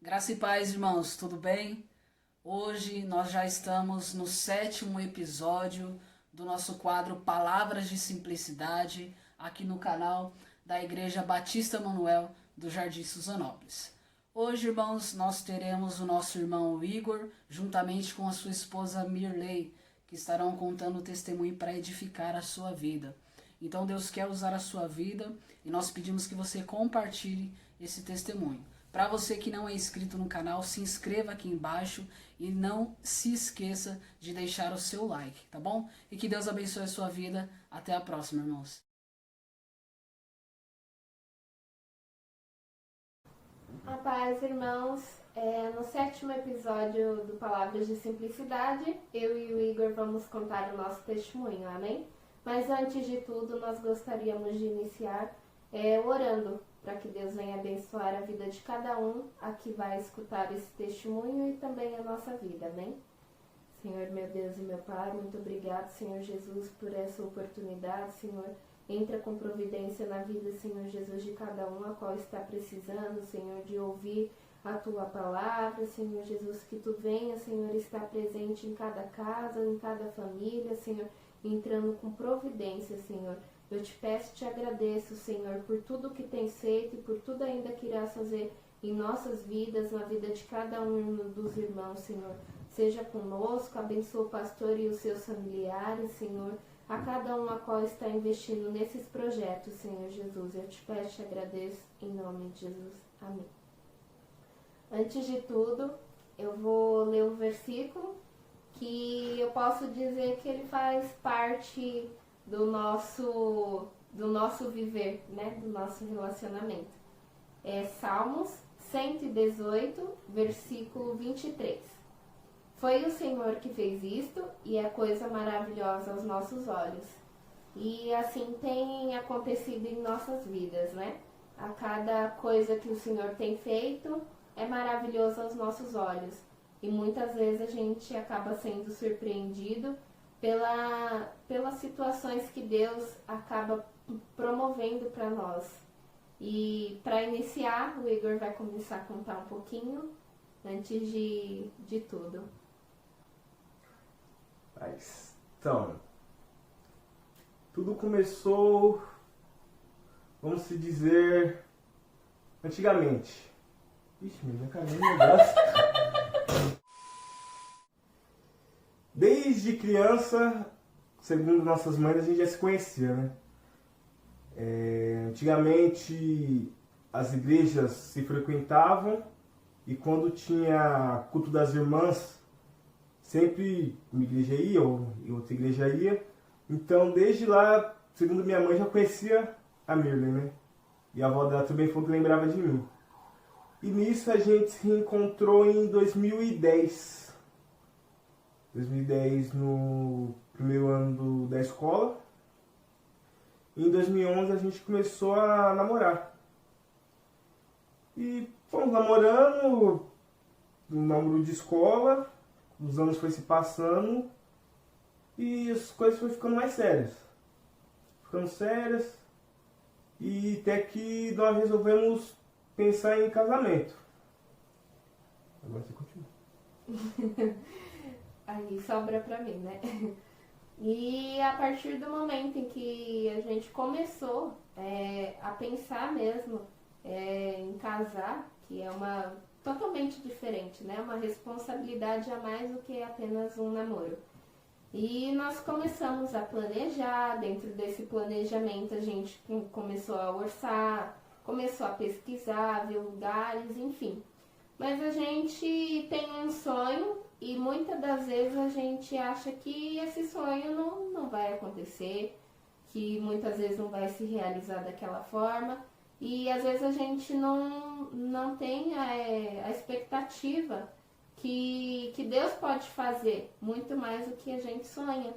Graça e paz, irmãos, tudo bem? Hoje nós já estamos no 7º episódio do nosso quadro Palavras de Simplicidade, aqui no canal da Igreja Batista Manuel do Jardim Suzanópolis. Hoje, irmãos, nós teremos o nosso irmão Igor, juntamente com a sua esposa Mirley, que estarão contando o testemunho para edificar a sua vida. Então Deus quer usar a sua vida e nós pedimos que você compartilhe esse testemunho. Para você que não é inscrito no canal, se inscreva aqui embaixo e não se esqueça de deixar o seu like, tá bom? E que Deus abençoe a sua vida. Até a próxima, irmãos. A paz, irmãos. No 7º episódio do Palavras de Simplicidade, eu e o Igor vamos contar o nosso testemunho, amém? Mas antes de tudo, nós gostaríamos de iniciar orando para que Deus venha abençoar a vida de cada um a que vai escutar esse testemunho e também a nossa vida, amém? Senhor, meu Deus e meu Pai, muito obrigado, Senhor Jesus, por essa oportunidade, Senhor. Entra com providência na vida, Senhor Jesus, de cada um a qual está precisando, Senhor, de ouvir a Tua palavra, Senhor Jesus, que Tu venha, Senhor, estar presente em cada casa, em cada família, Senhor, entrando com providência, Senhor. Eu te peço e te agradeço, Senhor, por tudo que tens feito e por tudo ainda que irás fazer em nossas vidas, na vida de cada um dos irmãos, Senhor. Seja conosco, abençoa o pastor e os seus familiares, Senhor, a cada um a qual está investindo nesses projetos, Senhor Jesus. Eu te peço e te agradeço em nome de Jesus. Amém. Antes de tudo, eu vou ler o versículo que eu posso dizer que ele faz parte do nosso viver, né? Do nosso relacionamento. É Salmos 118, versículo 23. Foi o Senhor que fez isto e é coisa maravilhosa aos nossos olhos. E assim tem acontecido em nossas vidas, né? A cada coisa que o Senhor tem feito é maravilhoso aos nossos olhos. E muitas vezes a gente acaba sendo surpreendido pelas situações que Deus acaba promovendo para nós. E para iniciar, o Igor vai começar a contar um pouquinho antes de tudo. Então, tudo começou, vamos se dizer, antigamente. Ixi, minha carinha, meu Deus. Desde criança, segundo nossas mães, a gente já se conhecia, né? Antigamente, as igrejas se frequentavam e quando tinha culto das irmãs, sempre uma igreja ia ou outra igreja ia. Então, desde lá, segundo minha mãe, já conhecia a Mirley, né? E a avó dela também falou que lembrava de mim. E nisso a gente se reencontrou em 2010. 2010 no primeiro ano da escola. E em 2011 a gente começou a namorar. E fomos namorando, um namoro de escola. Os anos foi se passando e as coisas foram ficando mais sérias. Ficando sérias e até que nós resolvemos pensar em casamento. Agora você continua. Aí sobra pra mim, né? E a partir do momento em que a gente começou a pensar mesmo em casar, que é uma totalmente diferente, né? Uma responsabilidade a mais do que apenas um namoro. E nós começamos a planejar, dentro desse planejamento a gente começou a orçar, começou a pesquisar, ver lugares, enfim. Mas a gente tem um sonho e muitas das vezes a gente acha que esse sonho não vai acontecer, que muitas vezes não vai se realizar daquela forma. E às vezes a gente não tem a expectativa que Deus pode fazer muito mais do que a gente sonha,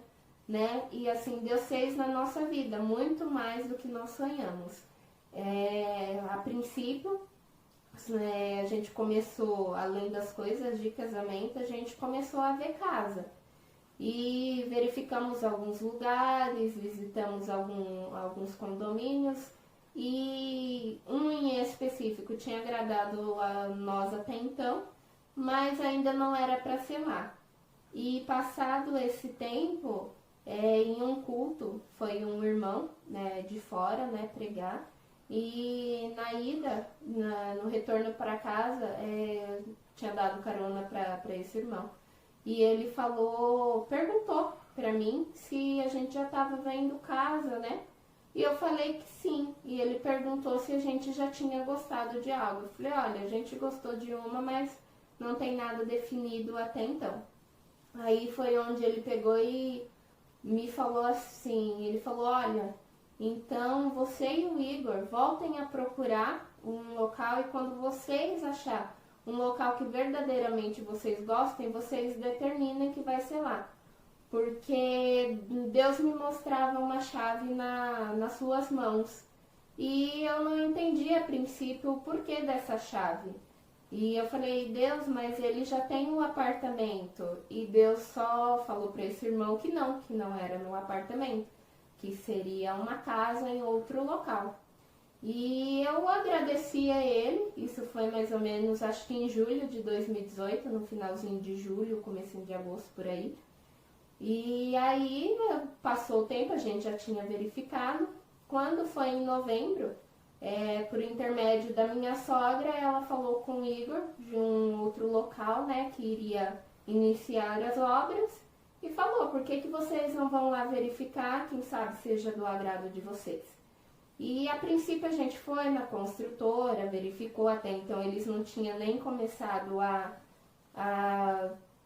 né? E assim, Deus fez na nossa vida muito mais do que nós sonhamos. A princípio, a gente começou, além das coisas de casamento, a gente começou a ver casa. E verificamos alguns lugares, visitamos alguns condomínios. e um em específico tinha agradado a nós até então, mas ainda não era para selar. E passado esse tempo, em um culto, foi um irmão, né, de fora, né, pregar, e na ida, no retorno para casa, tinha dado carona para esse irmão. E ele perguntou para mim se a gente já estava vendo casa, né? E eu falei que sim. E ele perguntou se a gente já tinha gostado de algo. Eu falei, olha, a gente gostou de uma, mas não tem nada definido até então. Aí foi onde ele pegou e me falou assim, ele falou, olha, então você e o Igor voltem a procurar um local e quando vocês acharem um local que verdadeiramente vocês gostem, vocês determinem que vai ser lá. Porque Deus me mostrava uma chave nas suas mãos. E eu não entendi a princípio o porquê dessa chave. E eu falei, Deus, mas ele já tem um apartamento. E Deus só falou para esse irmão que não era no apartamento, que seria uma casa em outro local. E eu agradeci a ele, isso foi mais ou menos, acho que em julho de 2018, no finalzinho de julho, comecinho de agosto, por aí. E aí, passou o tempo, a gente já tinha verificado. Quando foi em novembro, por intermédio da minha sogra, ela falou com o Igor de um outro local, né, que iria iniciar as obras. E falou, por que vocês não vão lá verificar, quem sabe seja do agrado de vocês. E a princípio a gente foi na construtora, verificou, até então eles não tinham nem começado a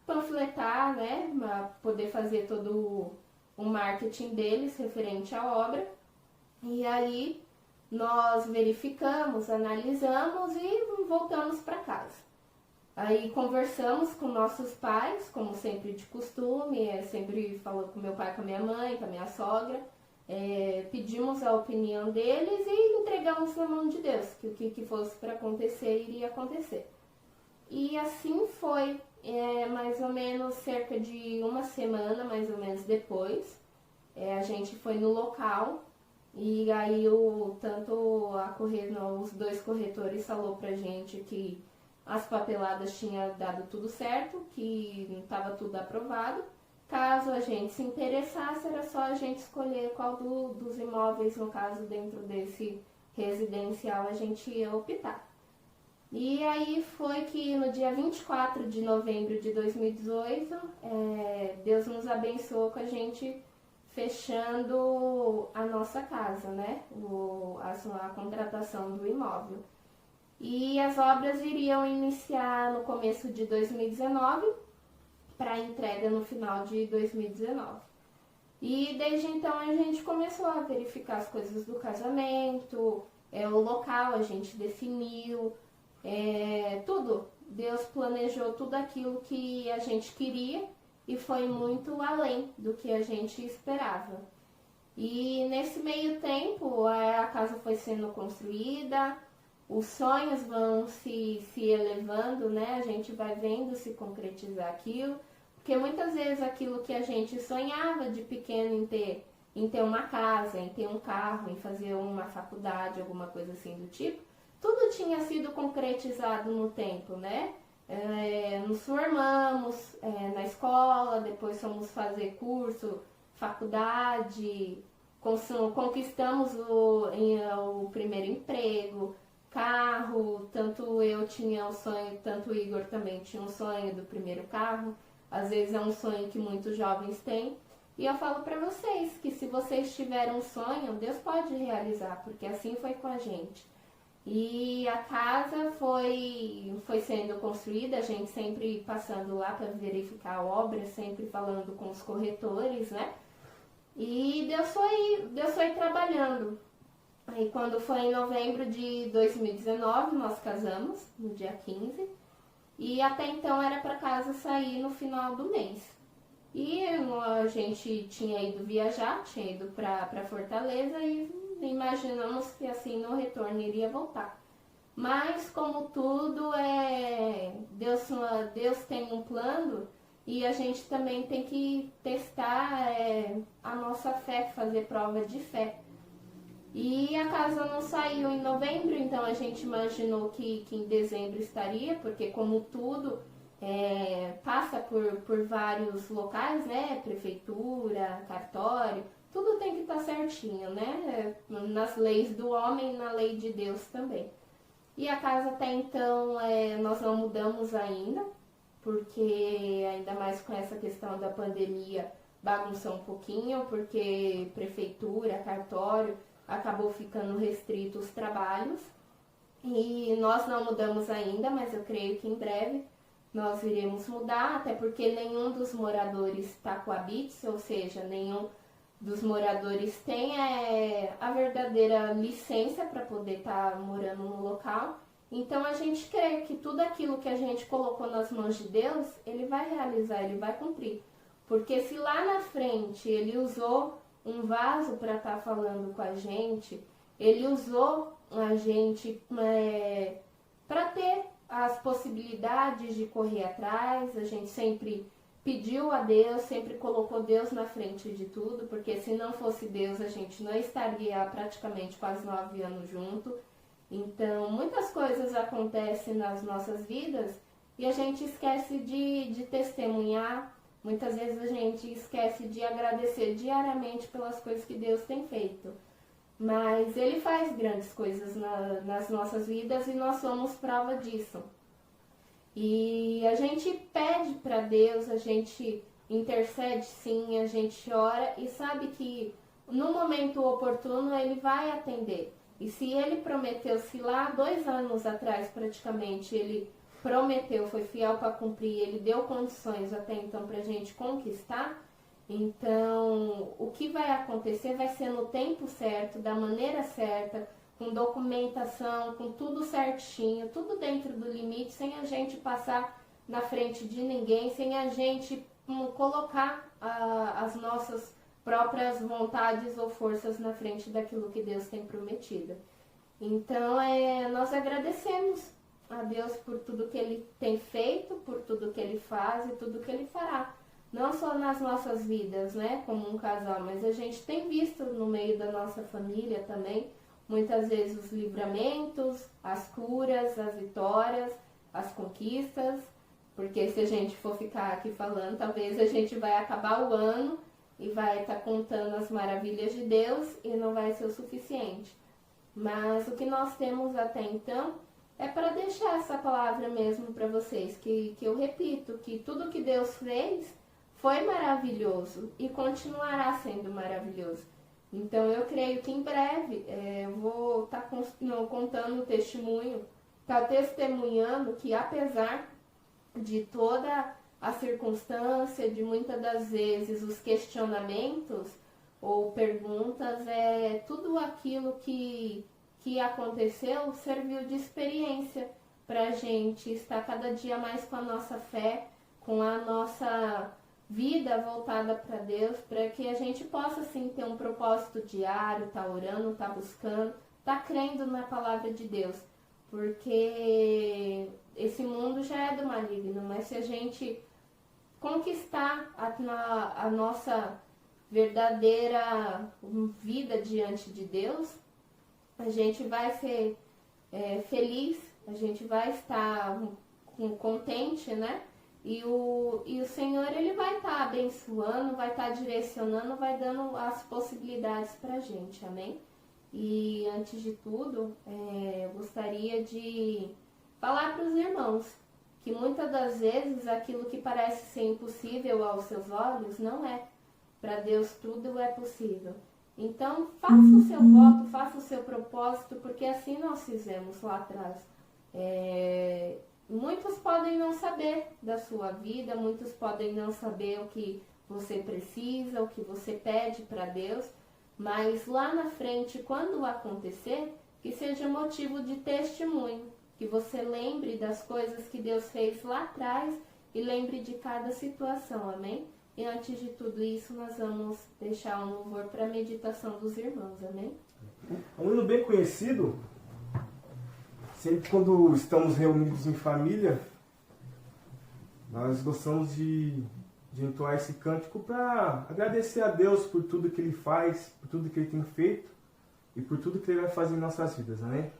panfletar, né, a poder fazer todo o marketing deles referente à obra. E aí nós verificamos, analisamos e voltamos para casa. Aí conversamos com nossos pais, como sempre de costume, sempre falando com meu pai, com a minha mãe, com a minha sogra. Pedimos a opinião deles e entregamos na mão de Deus, que o que fosse para acontecer, iria acontecer. E assim foi, mais ou menos cerca de uma semana, mais ou menos depois, a gente foi no local e aí os dois corretores falou pra gente que as papeladas tinham dado tudo certo, que estava tudo aprovado. Caso a gente se interessasse, era só a gente escolher qual dos imóveis, no caso, dentro desse residencial, a gente ia optar. E aí foi que no dia 24 de novembro de 2018, Deus nos abençoou com a gente fechando a nossa casa, né? A contratação do imóvel. E as obras iriam iniciar no começo de 2019, para entrega no final de 2019. E desde então a gente começou a verificar as coisas do casamento, o local a gente definiu, tudo. Deus planejou tudo aquilo que a gente queria e foi muito além do que a gente esperava. E nesse meio tempo a casa foi sendo construída, os sonhos vão se elevando, né? A gente vai vendo se concretizar aquilo. Porque muitas vezes aquilo que a gente sonhava de pequeno em ter uma casa, em ter um carro, em fazer uma faculdade, alguma coisa assim do tipo, tudo tinha sido concretizado no tempo, né? Nos formamos na escola, depois fomos fazer curso, faculdade, conquistamos o primeiro emprego, carro, tanto eu tinha o sonho, tanto o Igor também tinha um sonho do primeiro carro. Às vezes é um sonho que muitos jovens têm. E eu falo para vocês que se vocês tiverem um sonho, Deus pode realizar, porque assim foi com a gente. E a casa foi sendo construída, a gente sempre passando lá para verificar a obra, sempre falando com os corretores, né? E Deus foi trabalhando. Aí quando foi em novembro de 2019, nós casamos, no dia 15. E até então era para casa sair no final do mês. E a gente tinha ido viajar, tinha ido para Fortaleza e imaginamos que assim no retorno iria voltar. Mas como tudo, Deus tem um plano e a gente também tem que testar a nossa fé, fazer prova de fé. E a casa não saiu em novembro, então a gente imaginou que em dezembro estaria, porque como tudo passa por vários locais, né? Prefeitura, cartório, tudo tem que estar certinho, né? Nas leis do homem e na lei de Deus também. E a casa até então nós não mudamos ainda, porque ainda mais com essa questão da pandemia bagunçou um pouquinho, porque prefeitura, cartório, acabou ficando restrito os trabalhos. E nós não mudamos ainda, mas eu creio que em breve nós iremos mudar, até porque nenhum dos moradores está coabite, ou seja, nenhum dos moradores tem a verdadeira licença para poder estar morando no local. Então a gente crê que tudo aquilo que a gente colocou nas mãos de Deus, Ele vai realizar, Ele vai cumprir. Porque se lá na frente Ele usou um vaso para estar falando com a gente, Ele usou a gente para ter as possibilidades de correr atrás, a gente sempre pediu a Deus, sempre colocou Deus na frente de tudo, porque se não fosse Deus a gente não estaria praticamente quase 9 anos junto. Então muitas coisas acontecem nas nossas vidas e a gente esquece de testemunhar, muitas vezes a gente esquece de agradecer diariamente pelas coisas que Deus tem feito. Mas Ele faz grandes coisas nas nossas vidas e nós somos prova disso. E a gente pede para Deus, a gente intercede sim, a gente ora e sabe que no momento oportuno Ele vai atender. E se Ele prometeu, se lá 2 anos atrás praticamente Ele prometeu, foi fiel para cumprir, Ele deu condições até então para a gente conquistar, então o que vai acontecer vai ser no tempo certo, da maneira certa, com documentação, com tudo certinho, tudo dentro do limite, sem a gente passar na frente de ninguém, sem a gente colocar as nossas próprias vontades ou forças na frente daquilo que Deus tem prometido. Então, nós agradecemos a Deus por tudo que Ele tem feito, por tudo que Ele faz e tudo que Ele fará. Não só nas nossas vidas, né, como um casal, mas a gente tem visto no meio da nossa família também, muitas vezes os livramentos, as curas, as vitórias, as conquistas, porque se a gente for ficar aqui falando, talvez a gente vai acabar o ano e vai estar contando as maravilhas de Deus e não vai ser o suficiente. Mas o que nós temos até então é para deixar essa palavra mesmo para vocês, que eu repito, que tudo que Deus fez foi maravilhoso e continuará sendo maravilhoso. Então eu creio que em breve eu vou estar contando o testemunho, estar testemunhando que apesar de toda a circunstância, de muitas das vezes os questionamentos ou perguntas, tudo aquilo que aconteceu serviu de experiência para a gente estar cada dia mais com a nossa fé, com a nossa vida voltada para Deus, para que a gente possa sim ter um propósito diário, tá orando, tá buscando, tá crendo na palavra de Deus, porque esse mundo já é do maligno, mas se a gente conquistar a nossa verdadeira vida diante de Deus, a gente vai ser feliz, a gente vai estar contente, né? E o Senhor, Ele vai estar abençoando, vai estar direcionando, vai dando as possibilidades para a gente, amém? E antes de tudo, eu gostaria de falar para os irmãos que muitas das vezes aquilo que parece ser impossível aos seus olhos não é. Para Deus tudo é possível. Então, faça o seu voto, faça o seu propósito, porque assim nós fizemos lá atrás. Muitos podem não saber da sua vida, muitos podem não saber o que você precisa, o que você pede para Deus, mas lá na frente, quando acontecer, que seja motivo de testemunho, que você lembre das coisas que Deus fez lá atrás e lembre de cada situação, amém? E antes de tudo isso, nós vamos deixar um louvor para a meditação dos irmãos, amém? Um hino bem conhecido, sempre quando estamos reunidos em família, nós gostamos de entoar esse cântico para agradecer a Deus por tudo que Ele faz, por tudo que Ele tem feito e por tudo que Ele vai fazer em nossas vidas. Amém?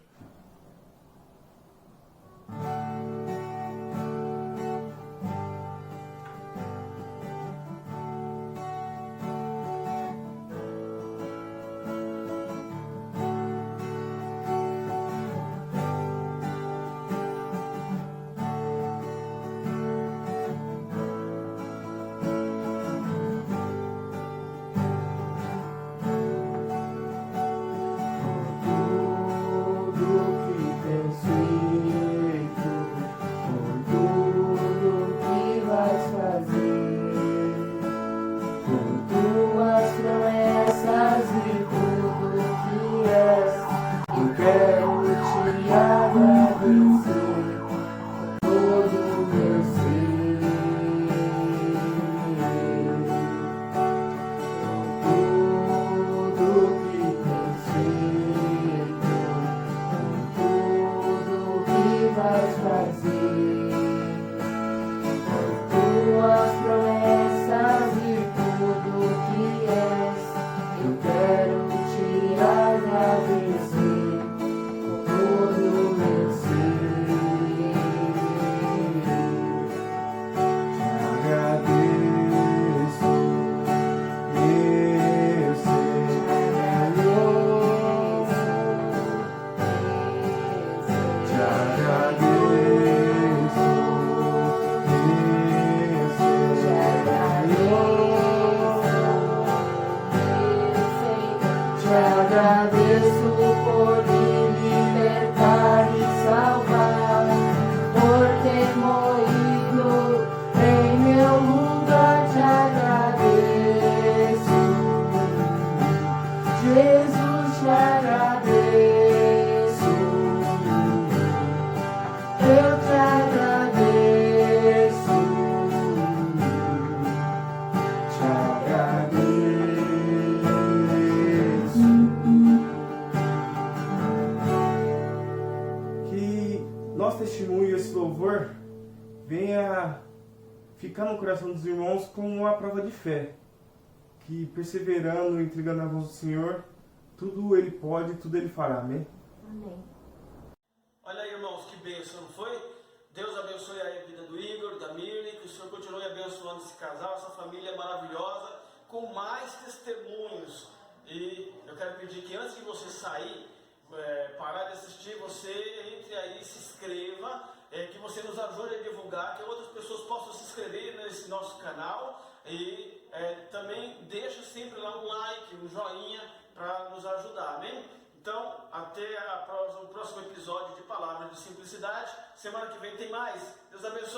Venha ficar no coração dos irmãos como uma prova de fé, que perseverando, entregando nas mãos do Senhor, tudo Ele pode, tudo Ele fará. Amém? Amém. Olha aí, irmãos, que bênção, não foi? Deus abençoe a vida do Igor, da Mirne, que o Senhor continue abençoando esse casal, essa família maravilhosa, com mais testemunhos. E eu quero pedir que antes de você sair, parar de assistir, você entre aí, se inscreva, que você nos ajude a divulgar, que outras pessoas possam se inscrever nesse nosso canal e também deixa sempre lá um like, um joinha para nos ajudar, amém? Então, até o próximo episódio de Palavras de Simplicidade. Semana que vem tem mais. Deus abençoe.